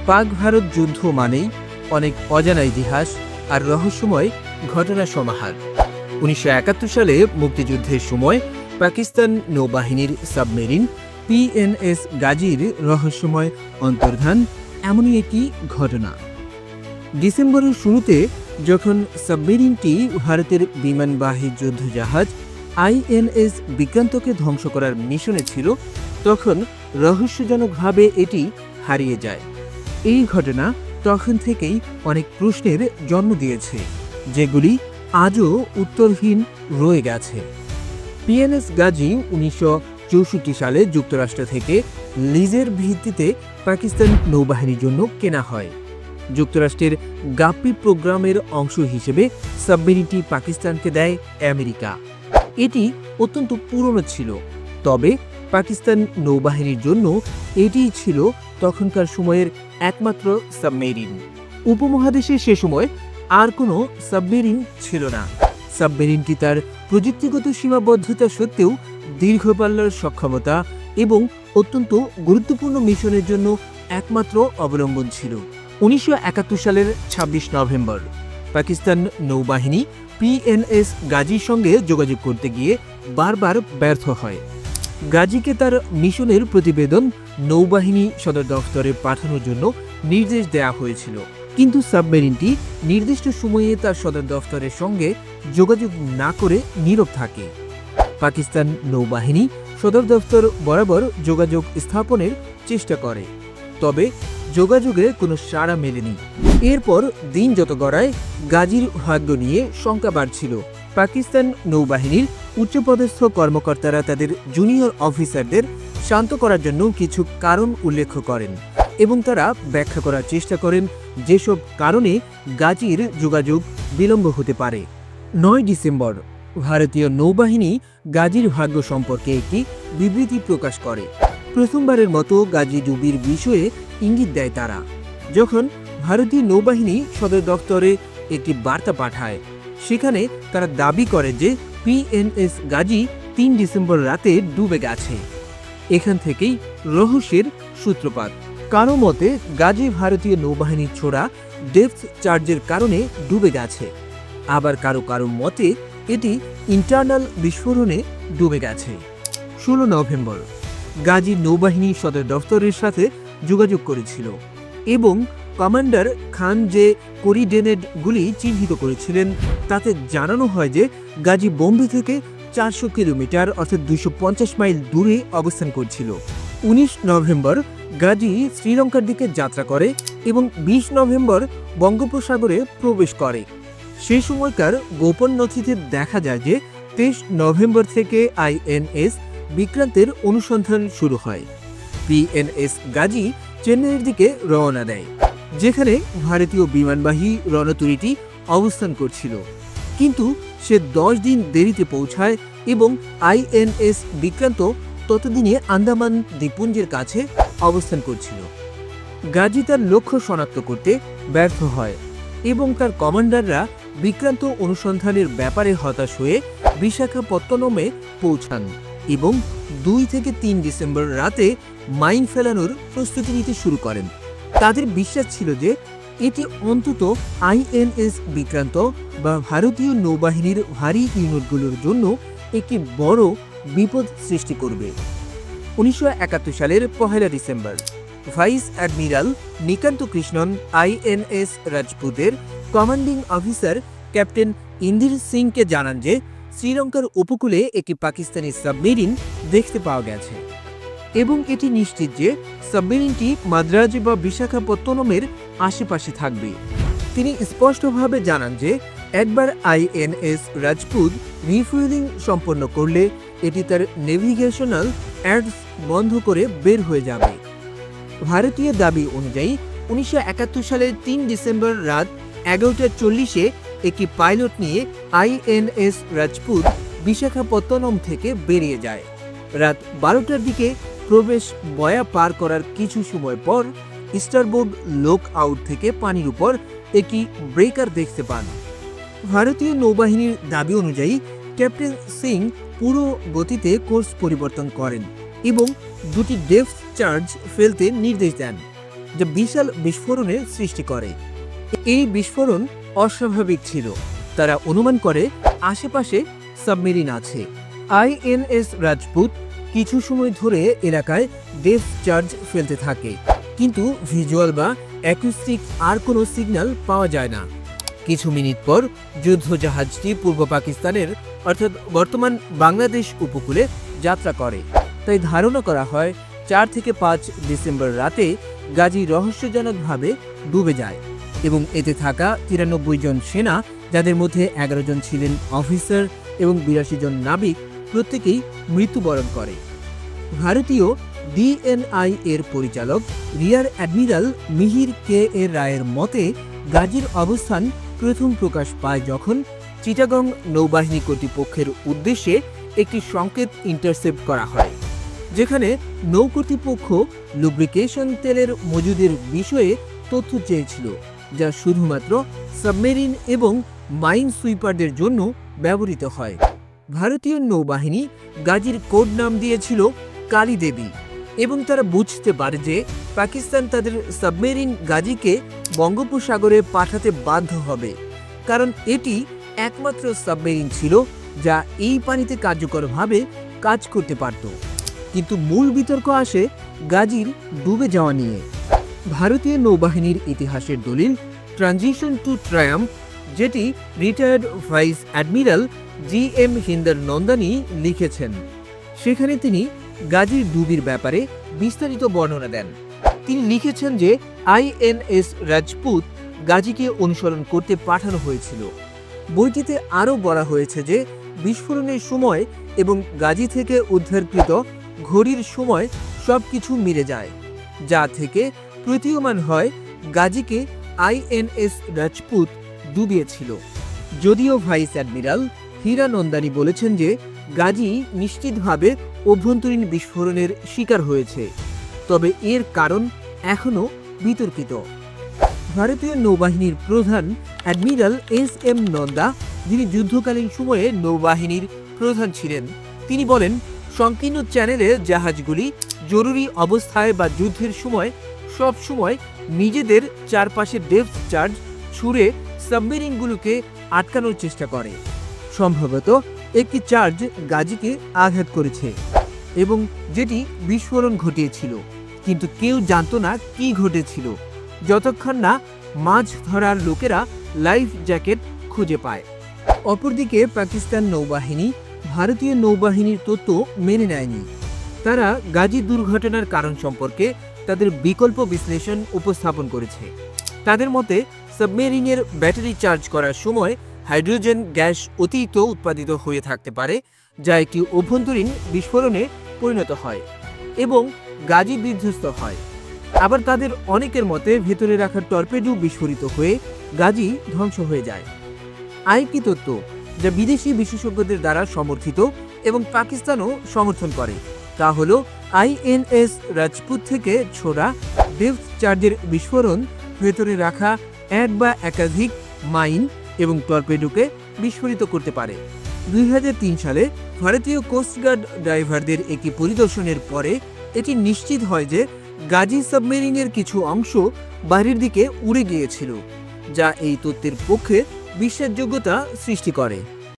পাক ভারত যুদ্ধ মানেই অনেক অজানা ইতিহাস আর রহস্যময় ঘটনার সমাহার। ১৯৭১ সালে মুক্তিযুদ্ধের সময় পাকিস্তান নৌবাহিনীর সাবমেরিন পিএনএস গাজীর রহস্যময় অন্তর্ধান এমনই একটি ঘটনা। ডিসেম্বরের শুরুতে যখন সাবমেরিনটি ভারতের বিমানবাহী যুদ্ধজাহাজ আইএনএস বিক্রান্তকে ধ্বংস করার মিশনে ছিল, তখন রহস্যজনকভাবে এটি হারিয়ে যায়। এই ঘটনা তখন থেকেই অনেক প্রশ্নের জন্ম দিয়েছে, যেগুলি আজও উত্তরহীন রয়ে গেছে। পিএনএস গাজী ১৯৬৪ সালে যুক্তরাষ্ট্র থেকে লিজের ভিত্তিতে পাকিস্তান নৌবাহিনীর জন্য কেনা হয়। যুক্তরাষ্ট্রের গাপ্পি প্রোগ্রামের অংশ হিসেবে সাবমেরিনটি পাকিস্তানকে দেয় আমেরিকা। এটি অত্যন্ত পুরনো ছিল, তবে পাকিস্তান নৌবাহিনীর জন্য এটিই ছিল তখনকার সময়ের একমাত্র সাবমেরিন। উপমহাদেশে সে সময় আর কোনো সাবমেরিন ছিল না। সাবমেরিনটি তার প্রযুক্তিগত সীমাবদ্ধতা সত্ত্বেও দীর্ঘ পাল্লার সক্ষমতা এবং অত্যন্ত গুরুত্বপূর্ণ মিশনের জন্য একমাত্র অবলম্বন ছিল। ১৯৭১ সালের ২৬ নভেম্বর পাকিস্তান নৌবাহিনী পিএনএস গাজীর সঙ্গে যোগাযোগ করতে গিয়ে বারবার ব্যর্থ হয়। গাজীকে তার মিশনের প্রতিবেদন নৌবাহিনী সদর দফতরে পাঠানোর জন্য নির্দেশ দেওয়া হয়েছিল, কিন্তু সাবমেরিনটি নির্দিষ্ট সময়ে তার সদর দফতরের সঙ্গে যোগাযোগ না করে নীরব থাকে। পাকিস্তান নৌবাহিনী সদর দফতর বরাবর যোগাযোগ স্থাপনের চেষ্টা করে, তবে যোগাযোগে কোনো সাড়া মেলেনি। এরপর দিন যত গড়ায় গাজীর ভাগ্য নিয়ে শঙ্কা বাড়ছিল। পাকিস্তান নৌবাহিনীর উচ্চপদস্থ কর্মকর্তারা তাদের জুনিয়র অফিসারদের শান্ত করার জন্য কিছু কারণ উল্লেখ করেন এবং তারা ব্যাখ্যা করার চেষ্টা করেন যেসব কারণে গাজীর যোগাযোগ বিলম্ব হতে পারে। ৯ ডিসেম্বর ভারতীয় নৌবাহিনী গাজীর ভাগ্য সম্পর্কে একটি বিবৃতি প্রকাশ করে। প্রথমবারের মতো গাজী ডুবির বিষয়ে ইঙ্গিত দেয় তারা, যখন ভারতীয় নৌবাহিনী সদর দফতরে একটি বার্তা পাঠায়। সেখানে তারা দাবি করে যে পিএনএস গাজী ৩ ডিসেম্বর রাতে ডুবে গেছে। এখান থেকেই রহস্যের সূত্রপাত। কারো মতে গাজী ভারতীয় নৌবাহিনীর ছোড়া ডেপথ চার্জের কারণে ডুবে গেছে, আবার কারো কারো মতে এটি ইন্টারনাল বিস্ফোরণে ডুবে গেছে। ১৬ নভেম্বর গাজী নৌবাহিনী সদর দফতরের সাথে যোগাযোগ করেছিল এবং কমান্ডার খান যে কোরিডেনেটগুলি চিহ্নিত করেছিলেন তাতে জানানো হয় যে গাজী বোম্বে থেকে ৪০০ কিলোমিটার অর্থাৎ ২৫০ মাইল দূরে অবস্থান করছিল। ১৯ নভেম্বর গাজী শ্রীলঙ্কার দিকে যাত্রা করে এবং ২০ নভেম্বর বঙ্গোপসাগরে প্রবেশ করে। সেই সময়কার গোপন নথিতে দেখা যায় যে ২৩ নভেম্বর থেকে আইএনএস বিক্রান্তের অনুসন্ধান শুরু হয়। পিএনএস গাজী চেন্নাইয়ের দিকে রওনা দেয়, যেখানে ভারতীয় বিমানবাহী রণতরীটি অবস্থান করছিল, কিন্তু সে ১০ দিন দেরিতে পৌঁছায় এবং আইএনএস বিক্রান্ত ততদিনে আন্দামান দ্বীপপুঞ্জের কাছে অবস্থান করছিল। গাজী তার লক্ষ্য শনাক্ত করতে ব্যর্থ হয় এবং তার কমান্ডাররা বিক্রান্ত অনুসন্ধানের ব্যাপারে হতাশ হয়ে বিশাখাপত্তনমে পৌঁছান এবং ২ থেকে ৩ ডিসেম্বর রাতে মাইন ফেলানোর প্রস্তুতি নিতে শুরু করেন। তাদের বিশ্বাস ছিল যে এটি অন্তত আইএনএস বিক্রান্ত বা ভারতীয় নৌবাহিনীর ভারী ইউনিটগুলোর জন্য একটি বড় বিপদ সৃষ্টি করবে। ১৯৭১ সালের ১ December vice admiral Nikant Krishnan INS রাজপুতের কমান্ডিং অফিসার ক্যাপ্টেন ইন্দির সিংকে জানান যে শ্রীলঙ্কার উপকূলে একটি পাকিস্তানি সাবমেরিন দেখতে পাওয়া গেছে এবং এটি নিশ্চিত যে সাবমেরিনটি মাদ্রাজ বা বিশাখাপত্তনমের আশেপাশে থাকবে। তিনি স্পষ্টভাবে জানান যে একবার আইএনএস রাজপুত রিফুয়েলিং সম্পন্ন করলে এটি তার নেভিগেশনাল অ্যাডস বন্ধ করে বের হয়ে যাবে। ভারতীয় দাবি অনুযায়ী ১৯৭১ সালের ৩ ডিসেম্বর রাত ১১:৪০-এ একটি পাইলট নিয়ে আইএনএস রাজপুত বিশাখাপত্তনম থেকে বেরিয়ে যায়। রাত ১২টার দিকে প্রবেশ বয়া পার করার কিছু সময় পর স্টারবোর্ড লুক আউট থেকে পানির উপর একটি ব্রেকার দেখতে পান। ভারতীয় নৌবাহিনীর দাবি অনুযায়ী ক্যাপ্টেন সিং পুরো গতিতে কোর্স পরিবর্তন করেন এবং দুটি ডেপথ চার্জ ফেলতে নির্দেশ দেন। যা বিশাল বিস্ফোরণের সৃষ্টি করে। এই বিস্ফোরণ অস্বাভাবিক ছিল। তারা অনুমান করে আশেপাশে সাবমেরিন আছে। আইএনএস রাজপুত কিছু সময় ধরে এলাকায় ডেপথ চার্জ ফেলতে থাকে, কিন্তু ভিজুয়াল বা অ্যাকুস্টিক আর কোনো সিগন্যাল পাওয়া যায় না। কিছু মিনিট পর যুদ্ধ জাহাজটি পূর্ব পাকিস্তানের অর্থাৎ বর্তমান বাংলাদেশ উপকূলে যাত্রা করে। তাই ধারণা করা হয় 4 থেকে 5 ডিসেম্বর রাতে গাজী রহস্যজনকভাবে ডুবে যায় এবং এতে থাকা 93 জন সেনা, যাদের মধ্যে 11 জন ছিলেন অফিসার এবং 82 জন নাবিক, প্রত্যেকেই মৃত্যুবরণ করে। ভারতীয় ডিএনআই এর পরিচালক রিয়ার অ্যাডমিরাল মিহির কে এর রায়ের মতে গাজীর অবস্থান প্রথম প্রকাশ পায় যখন চিটাগং নৌবাহিনী কর্তৃপক্ষের উদ্দেশ্যে একটি সংকেত ইন্টারসেপ্ট করা হয়, যেখানে নৌ কর্তৃপক্ষ লুব্রিকেশন তেলের মজুদের বিষয়ে তথ্য চেয়েছিল, যা শুধুমাত্র সাবমেরিন এবং মাইন সুইপারদের জন্য ব্যবহৃত হয়। ভারতীয় নৌবাহিনী গাজীর কোড নাম দিয়েছিল কালী দেবী এবং তারা বুঝতে পারে যে পাকিস্তান তাদের সাবমেরিন গাজীকে বঙ্গোপসাগরে পাঠাতে বাধ্য হবে, কারণ এটি একমাত্র সাবমেরিন ছিল যা এই পানিতে কার্যকরভাবে কাজ করতে পারত। কিন্তু মূল বিতর্ক আসে গাজীর ডুবে যাওয়া নিয়ে। ভারতীয় নৌবাহিনীর ইতিহাসের দলিল ট্রানজিশন টু ট্রায়াম্ফ, যেটি রিটায়ার্ড ভাইস অ্যাডমিরাল জি.এম. হিন্দর নন্দানী লিখেছেন, সেখানে তিনি গাজীর ডুবির ব্যাপারে বিস্তারিত বর্ণনা দেন। তিনি লিখেছেন যে আইএনএস রাজপুত গাজীকে অনুসরণ করতে পাঠানো হয়েছিল। বইটিতে আরও বলা হয়েছে যে বিস্ফোরণের সময় এবং গাজী থেকে উদ্ধারকৃত ঘড়ির সময় সবকিছু মিলে যায়, যা থেকে প্রতীয়মান হয় গাজীকে আইএনএস রাজপুত ডুবিয়েছিল। যদিও ভাইস অ্যাডমিরাল হীরা নন্দানী বলেছেন যে গাজী নিশ্চিতভাবে অভ্যন্তরীণ বিস্ফোরণের শিকার হয়েছে, তবে এর কারণ এখনও বিতর্কিত। ভারতীয় নৌবাহিনীর প্রধান অ্যাডমিরাল এস.এম. নন্দা, যিনি যুদ্ধকালীন সময়ে নৌবাহিনীর প্রধান ছিলেন, তিনি বলেন, সংকীর্ণ চ্যানেলে জাহাজগুলি জরুরি অবস্থায় বা যুদ্ধের সময় সব সময় নিজেদের চারপাশে ডেপথ চার্জ ছুড়ে সাবমেরিনগুলোকে আটকানোর চেষ্টা করে। সম্ভবত একটি চার্জ গাজীকে আঘাত করেছে এবং যেটি বিস্ফোরণ ঘটিয়েছিল, কিন্তু কেউ জানত না কি ঘটেছিল যতক্ষণ না মাছ ধরার লোকেরা লাইফ জ্যাকেট খুঁজে পায়। অপরদিকে পাকিস্তান নৌবাহিনী ভারতীয় নৌবাহিনীর তথ্য মেনে নেয়নি। তারা গাজী দুর্ঘটনার কারণ সম্পর্কে তাদের বিকল্প বিশ্লেষণ উপস্থাপন করেছে। তাদের মতে সাবমেরিনের ব্যাটারি চার্জ করার সময় হাইড্রোজেন গ্যাস অতিরিক্ত উৎপাদিত হয়ে থাকতে পারে, যা একটি অভ্যন্তরীণ বিস্ফোরণে পরিণত হয় এবং গাজী বিধ্বস্ত হয়। আবার তাদের অনেকের মতে ভেতরে রাখা টর্পেডো বিস্ফোরিত হয়ে গাজী ধ্বংস হয়ে যায়। আরেকটি তথ্য যা বিদেশি বিশেষজ্ঞদের দ্বারা সমর্থিত এবং পাকিস্তানও সমর্থন করে তা হল আইএনএস রাজপুত থেকে ছোড়া ডেপথ চার্জের বিস্ফোরণ ভেতরে রাখা এক বা একাধিক মাইন এবং টর্পেডোকে বিস্ফোরিত করতে পারে। 2003 সালে ভারতীয় কোস্টগার্ড ডাইভারদের একটি পরিদর্শনের পরে এটি নিশ্চিত হয় যে গাজী সাবমেরিনের কিছু অংশ বাইরের দিকে উড়ে গিয়েছিল, যা এই তত্ত্বের পক্ষে বিশ্বাসযোগ্যতা সৃষ্টি করে।